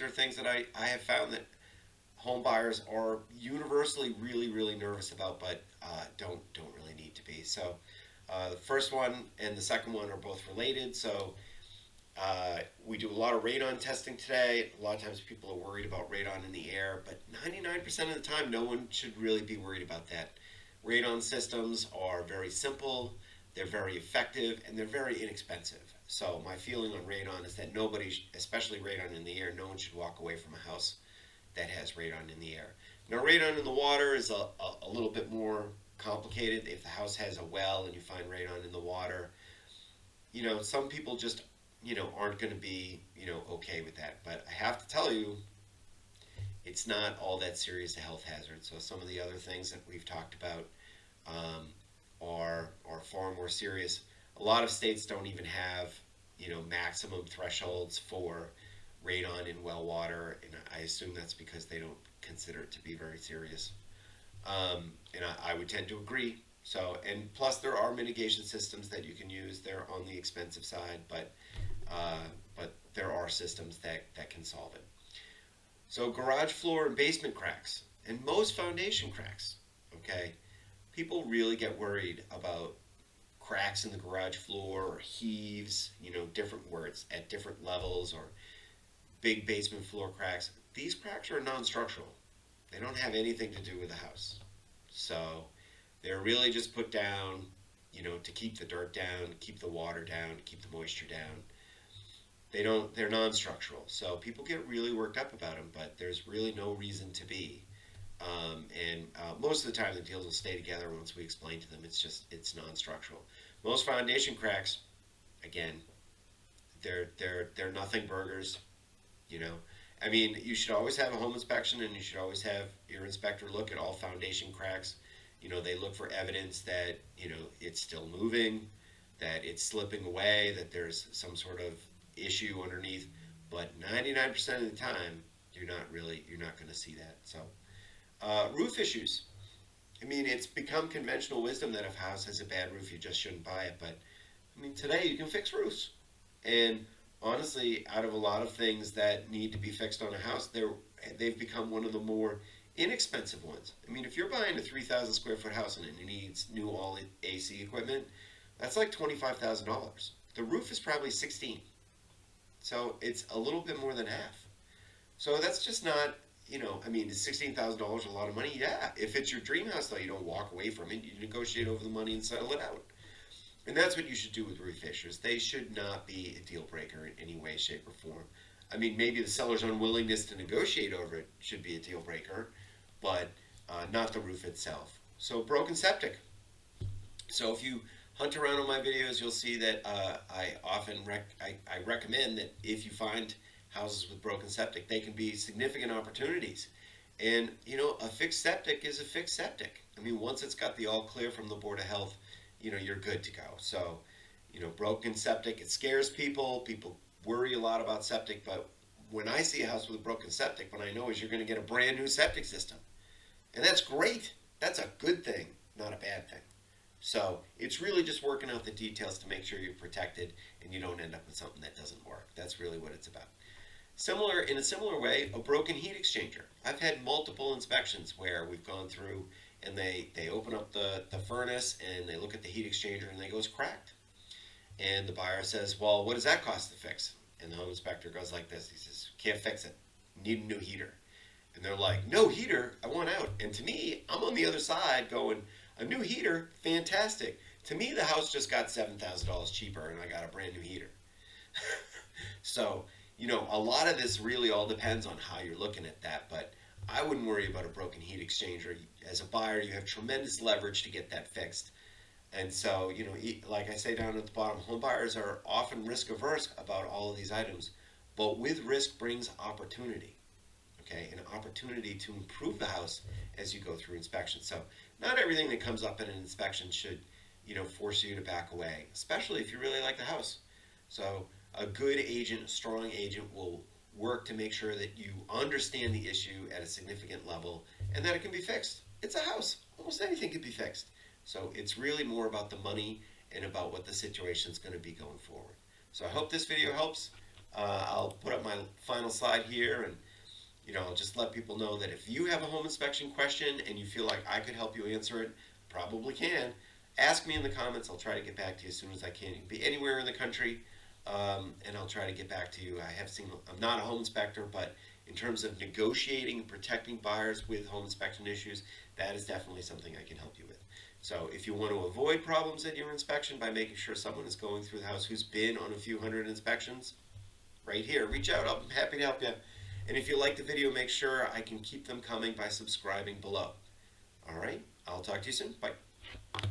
are things that I have found that home buyers are universally really nervous about, but don't really need to be. So the first one and the second one are both related. So we do a lot of radon testing today. A lot of times people are worried about radon in the air, but 99% of the time, no one should really be worried about that. Radon systems are very simple, they're very effective, and they're very inexpensive. So my feeling on radon is that nobody, especially radon in the air, no one should walk away from a house that has radon in the air. Now, radon in the water is a little bit more complicated. If the house has a well and you find radon in the water, some people just, aren't going to be, okay with that. But I have to tell you, it's not all that serious a health hazard. So some of the other things that we've talked about um, are far more serious. A lot of states don't even have, maximum thresholds for radon in well water, and I assume that's because they don't consider it to be very serious. And I would tend to agree. So, and plus there are mitigation systems that you can use. They're on the expensive side, uh, but there are systems that can solve it. So, garage floor and basement cracks, and most foundation cracks. Okay, people really get worried about cracks in the garage floor or heaves. Different words at different levels or big basement floor cracks. These cracks are non-structural. They don't have anything to do with the house. So they're really just put down, to keep the dirt down, keep the water down, keep the moisture down. They're non-structural. So people get really worked up about them, but there's really no reason to be. And most of the time the deals will stay together once we explain to them it's non-structural. Most foundation cracks, again, they're nothing burgers. You know, I mean, you should always have a home inspection, and you should always have your inspector look at all foundation cracks. They look for evidence that it's still moving, that it's slipping away, that there's some sort of issue underneath. But 99% of the time, you're not going to see that. So roof issues. I mean, it's become conventional wisdom that if a house has a bad roof, you just shouldn't buy it. But I mean, today you can fix roofs. And honestly, out of a lot of things that need to be fixed on a house, they've become one of the more inexpensive ones. I mean, if you're buying a 3,000 square foot house and it needs new all AC equipment, that's like $25,000. The roof is probably 16, so it's a little bit more than half. So that's just not, I mean, is $16,000 a lot of money? Yeah. If it's your dream house, though, you don't walk away from it. You negotiate over the money and settle it out. And that's what you should do with roof issues. They should not be a deal breaker in any way, shape, or form. I mean, maybe the seller's unwillingness to negotiate over it should be a deal breaker, but not the roof itself. So, broken septic. So, if you hunt around on my videos, you'll see that I often I recommend that if you find houses with broken septic, they can be significant opportunities. And a fixed septic is a fixed septic. I mean, once it's got the all clear from the Board of Health, you're good to go. So, broken septic, it scares people. People worry a lot about septic, but when I see a house with a broken septic, what I know is you're going to get a brand new septic system. And that's great. That's a good thing, not a bad thing. So it's really just working out the details to make sure you're protected and you don't end up with something that doesn't work. That's really what it's about. In a similar way, a broken heat exchanger. I've had multiple inspections where we've gone through and they open up the furnace and they look at the heat exchanger and they go, it's cracked. And the buyer says, well, what does that cost to fix? And the home inspector goes like this. He says, can't fix it. Need a new heater. And they're like, no heater, I want out. And to me, I'm on the other side going, a new heater, fantastic. To me, the house just got $7,000 cheaper and I got a brand new heater. So, a lot of this really all depends on how you're looking at that, but I wouldn't worry about a broken heat exchanger. As a buyer, you have tremendous leverage to get that fixed. And so, like I say down at the bottom, home buyers are often risk averse about all of these items, but with risk brings opportunity. Okay, an opportunity to improve the house as you go through inspection. So, not everything that comes up in an inspection should, force you to back away, especially if you really like the house. So, a good agent, a strong agent will work to make sure that you understand the issue at a significant level and that it can be fixed. It's a house. Almost anything can be fixed. So it's really more about the money and about what the situation is going to be going forward. So I hope this video helps. I'll put up my final slide here, and I'll just let people know that if you have a home inspection question and you feel like I could help you answer it, probably can. Ask me in the comments. I'll try to get back to you as soon as I can. You can be anywhere in the country, and I'll try to get back to you. I'm not a home inspector, but in terms of negotiating and protecting buyers with home inspection issues, that is definitely something I can help you with. So if you want to avoid problems at your inspection by making sure someone is going through the house who's been on a few hundred inspections, right here, reach out. I'm happy to help you. And if you like the video, make sure I can keep them coming by subscribing below. All right, I'll talk to you soon. Bye.